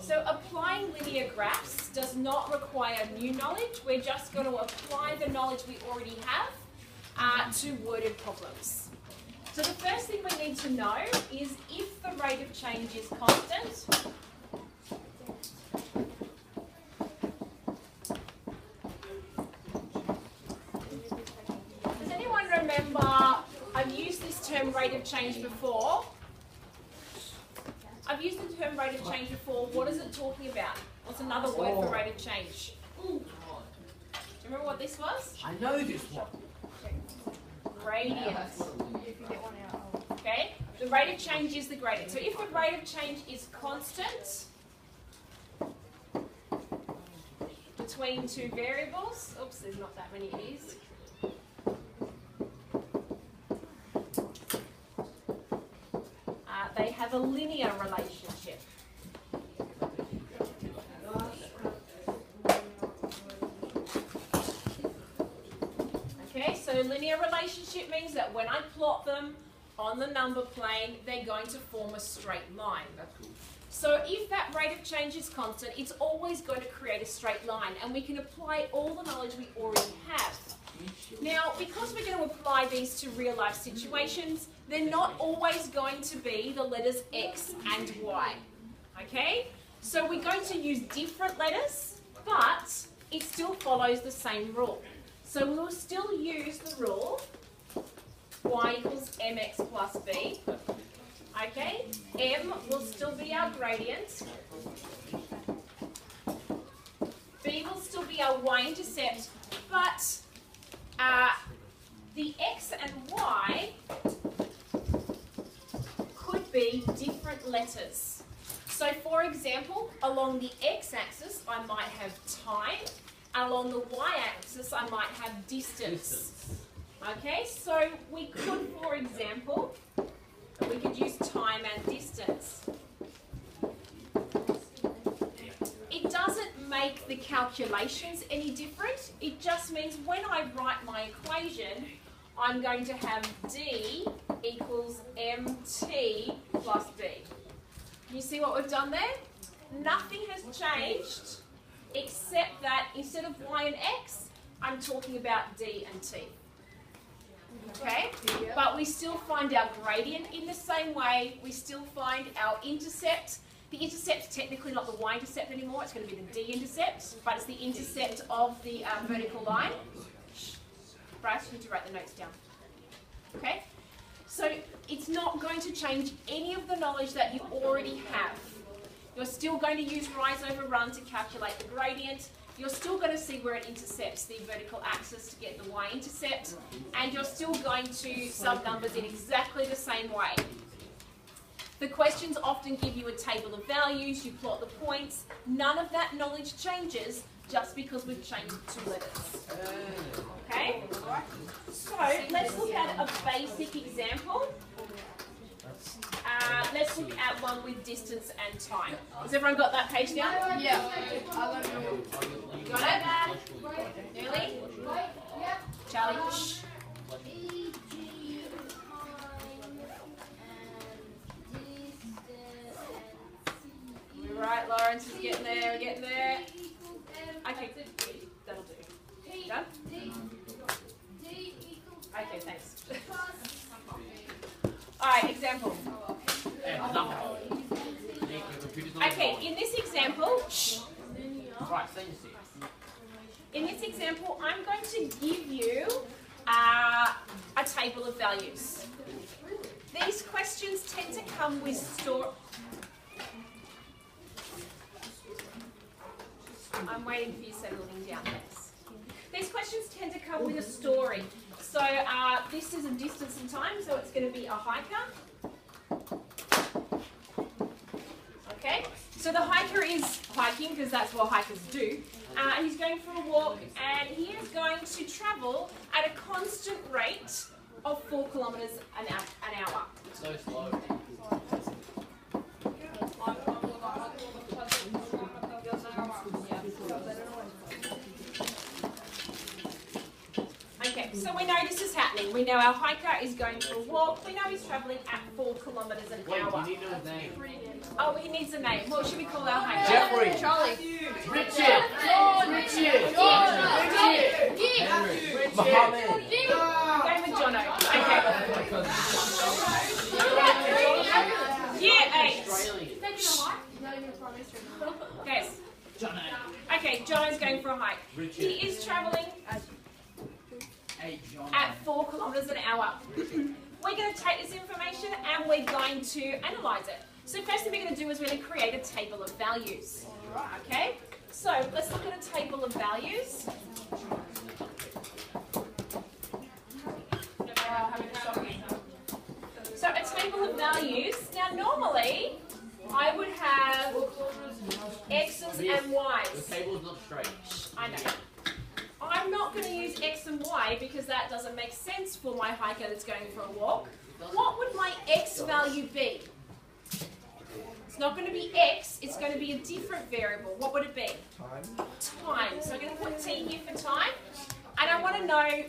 So applying linear graphs does not require new knowledge. We're just going to apply the knowledge we already have to worded problems. So the first thing we need to know is if the rate of change is constant, does anyone remember, I've used this term rate of change before. I've used the term rate of change before. What is it talking about? What's another word for rate of change? Do you remember what this was? I know this one. Gradient. Okay? The rate of change is the gradient. So if the rate of change is constant between two variables, oops, there's not that many e's. They have a linear relationship. Okay, so linear relationship means that when I plot them on the number plane, they're going to form a straight line. So if that rate of change is constant, it's always going to create a straight line, and we can apply all the knowledge we already have. Now, because we're going to apply these to real life situations, they're not always going to be the letters X and Y. Okay? So we're going to use different letters, but it still follows the same rule. So we will still use the rule y equals mx plus b. Okay? M will still be our gradient. B will still be our y-intercept, but the x and y could be different letters. So for example, along the x-axis I might have time, and along the y-axis I might have distance. Okay, so we could, for example, we could use time and distance. It doesn't make the calculations any different. It just means when I write my equation, I'm going to have D equals MT plus B. You see what we've done there? Nothing has changed except that instead of Y and X, I'm talking about D and T. Okay? But we still find our gradient in the same way. We still find our intercept. The intercept's technically not the y-intercept anymore, it's going to be the d-intercept, but it's the intercept of the vertical line. Bryce, you need to write the notes down. Okay? So it's not going to change any of the knowledge that you already have. You're still going to use rise over run to calculate the gradient. You're still going to see where it intercepts the vertical axis to get the y-intercept, and you're still going to sub numbers in exactly the same way. The questions often give you a table of values, you plot the points. None of that knowledge changes just because we've changed two letters. Okay? So let's look at a basic example. Let's look at one with distance and time. Has everyone got that page down? Yeah. Got it? Nearly? Charlie? Shh. Right, Lawrence is getting there, we're getting there. Okay, that'll do. Done? Okay, thanks. Alright, example. Okay, in this example, I'm going to give you a table of values. These questions tend to come with I'm waiting for you settling down. These questions tend to come with a story. So this is a distance and time, so it's going to be a hiker. Okay, so the hiker is hiking because that's what hikers do. He's going for a walk, and he is going to travel at a constant rate of 4 kilometres an hour. It's so slow. Okay, so we know this is happening. We know our hiker is going for a walk. We know he's travelling at 4 kilometres an hour. Wait, you need to know his name. Oh, he needs a name. What should we call our hiker? Corey. Charlie. Richard. Richard. Mohammed. Going with Jono. Okay. Year 8. Okay. Okay, Jono's going for a hike. He is travelling at 4 kilometres an hour. We're going to take this information and we're going to analyse it. So first thing we're going to do is we're going to create a table of values. Okay? So let's look at a table of values. So a table of values. Now normally I would have X's and Y's. The table is not straight. I know. I'm not going to use X and Y because that doesn't make sense for my hiker that's going for a walk. What would my X value be? It's not going to be X, it's going to be a different variable. What would it be? Time. So I'm going to put T here for time. And I want to know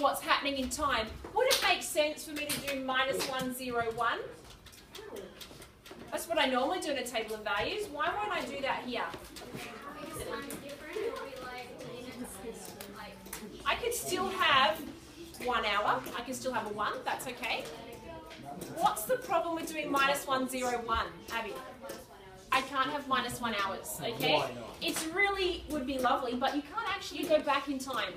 what's happening in time. Would it make sense for me to do -1, 0, 1? That's what I normally do in a table of values. Why won't I do that here? I could still have 1 hour. I can still have a 1. That's okay. What's the problem with doing -1, 0, 1, Abby? I can't have -1 hours, okay? It's really would be lovely, but you can't actually go back in time.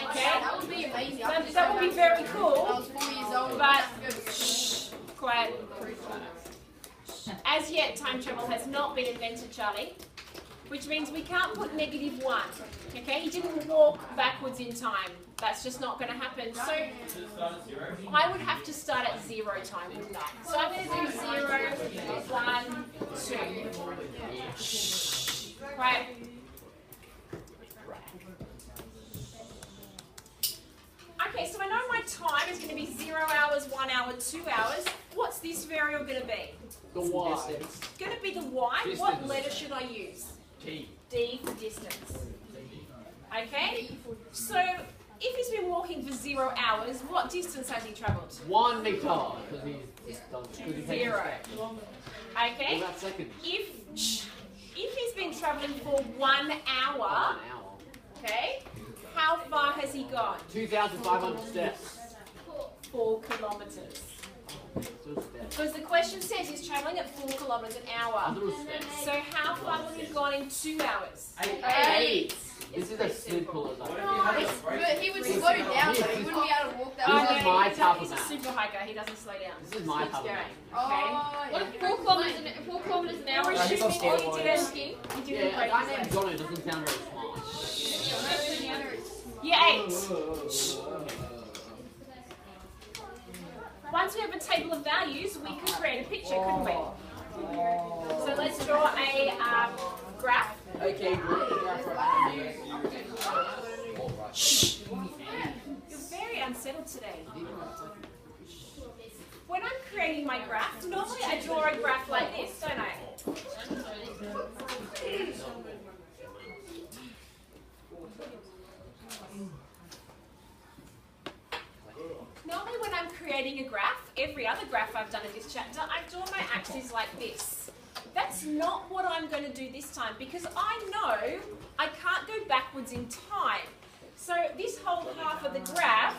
Okay? That would be amazing. That would be very I cool, was 4 years old. but quiet. As yet, time travel has not been invented, Charlie, which means we can't put -1. Okay, he didn't walk backwards in time. That's just not going to happen. So I would have to start at 0 time, wouldn't I? So I'm going to do 0, 1, 2. Right. Okay, so I know my time is going to be 0 hours, 1 hour, 2 hours. What's this variable going to be? The Y. It's going to be the Y. What letter should I use? T. D for distance. Okay? So, if he's been walking for 0 hours, what distance has he travelled? 1 metre. Because he's done. Because he takes 0. steps. Okay? What about seconds? If he's been travelling for 1 hour, 1 hour. okay, how far has he gone? 2,500 steps. 4 kilometres. Still steps. Because the question says he's travelling at 4 kilometres an hour. 100 steps. So how far will he have gone in 2 hours? 8. This is as simple as I can. But he would slow down, though. He wouldn't be able to walk that This way. is my type of He's a map. super hiker, he doesn't slow down. This is my Keeps type of going. map. Okay? Oh, yeah. 4 kilometres an hour. We're I think I'll assuming start he with- didn't Yeah, a break guy his named leg. Jono doesn't sound very smart. Year 8. Once we have a table of values, we can create a picture, couldn't we? So let's draw a graph. Okay, You're very unsettled today. When I'm creating my graph, normally I draw a graph like this, don't I? Normally when I'm creating a graph, every other graph I've done in this chapter, I draw my axes like this. That's not what I'm going to do this time because I know I can't go backwards in time. So this whole half of the graph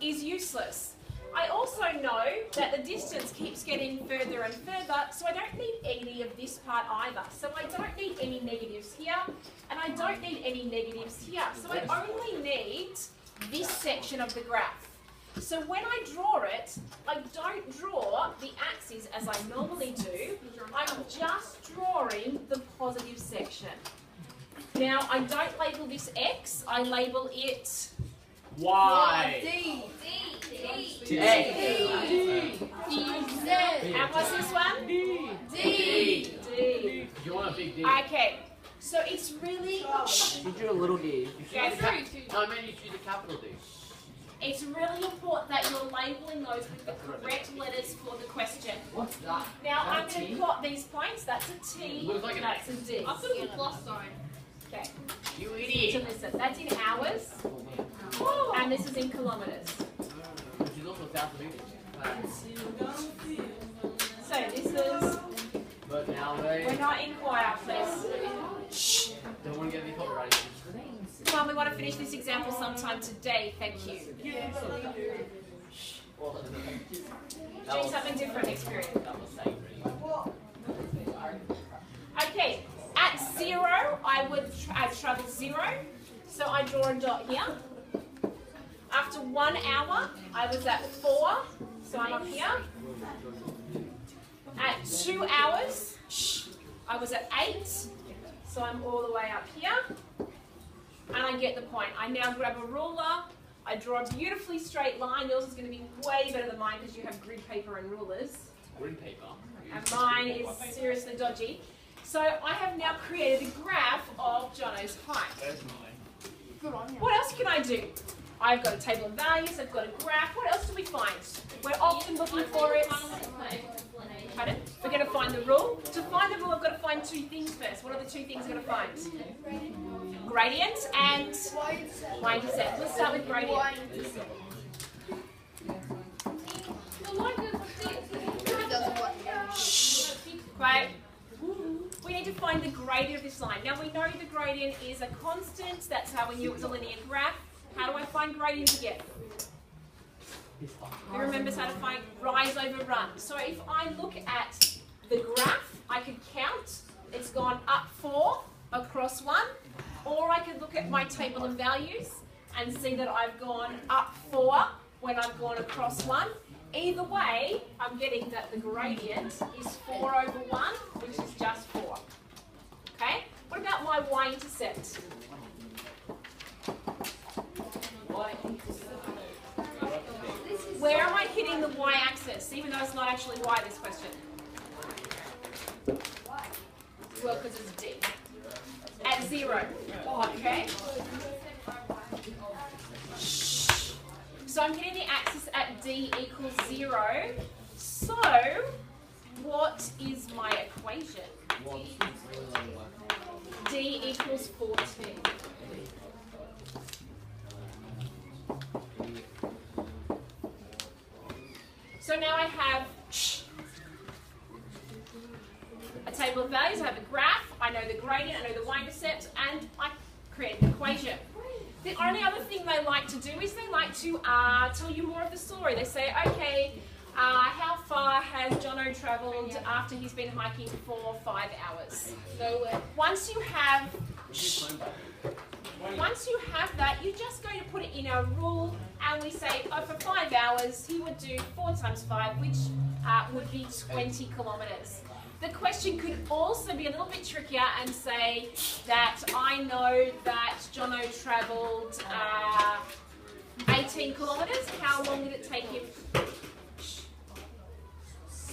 is useless. I also know that the distance keeps getting further and further, so I don't need any of this part either. So I don't need any negatives here, and I don't need any negatives here. So I only need this section of the graph. So when I draw it, I don't draw the axes as I normally do. I'm just drawing the positive section. Now, I don't label this X, I label it Y. D. A. and what's this one? D. D. You want a big D? Okay, so it's really, You do a little D. You should Yes. use a no, I mean you should use a capital D. it's really important that you're labeling those with the correct letters for the question. What's that? Now, I'm going to plot these points. That's a T, Looks like an that's a D. I thought it was a plus sign. Okay, You so idiot. listen, that's in hours, and this is in kilometres. Which is also South of England. So this is But now We're not in choir, please. Shh. don't want to get any copyright. Come on, we want to finish this example sometime today. Thank you. Do something different next period. Okay, at 0, I would travel 0. So I draw a dot here. After 1 hour, I was at 4. So I'm up here. At 2 hours, I was at 8. So I'm all the way up here. And I get the point. I now grab a ruler. I draw a beautifully straight line. Yours is going to be way better than mine because you have grid paper and rulers. Grid paper? And mine is seriously dodgy. So I have now created a graph of Jono's height. That's mine. Good on you. What else can I do? I've got a table of values, I've got a graph. What else do we find? We're often looking for it. Pardon? We're going to find the rule. To find the rule, I've got to find 2 things first. What are the 2 things I've got to find? Gradient and y-intercept. Let's start with gradient. Right. We need to find the gradient of this line. Now we know the gradient is a constant. That's how we knew it was a linear graph. How do I find gradient again? Who remembers how to find rise over run? So if I look at the graph, I could count. It's gone up 4 across 1. Or I could look at my table of values and see that I've gone up 4 when I've gone across 1. Either way, I'm getting that the gradient is 4 over 1, which is just 4. Okay? What about my y-intercept? Where am I hitting the y-axis, even though it's not actually y, this question? Well, because it's d. At 0. Okay? So I'm getting the axis at d equals 0. So, what is my equation? D equals 14. So now I have a table of values, I have a graph, I know the gradient, I know the y-intercept, and I create an equation. The only other thing they like to do is they like to tell you more of the story. They say, okay, how far has Jono travelled after he's been hiking for 5 hours? Nowhere. Once you have that, you're just going to put it in our rule, and we say, oh, for 5 hours, he would do 4 times 5, which would be 20 kilometres. The question could also be a little bit trickier and say that I know that Jono travelled 18 kilometres. How long did it take him?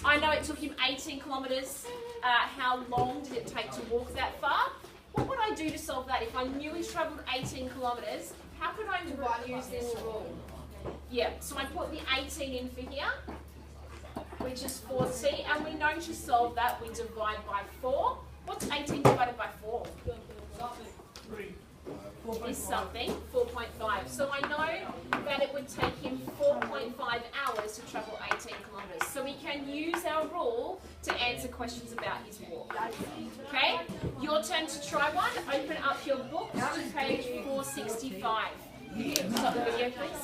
I know it took him 18 kilometres. How long did it take to walk that far? What would I do to solve that? If I knew he travelled 18 kilometres, how could I use this rule? Yeah, so I put the 18 in for here, which is 40, and we know to solve that we divide by 4. What's 18 divided by 4? Is something, 4.5. So I know that it would take him 4.5 hours to travel 18 kilometres. So we can use our rule to answer questions about his walk. Okay? Your turn to try one. Open up your book to page 465. Stop the video, please.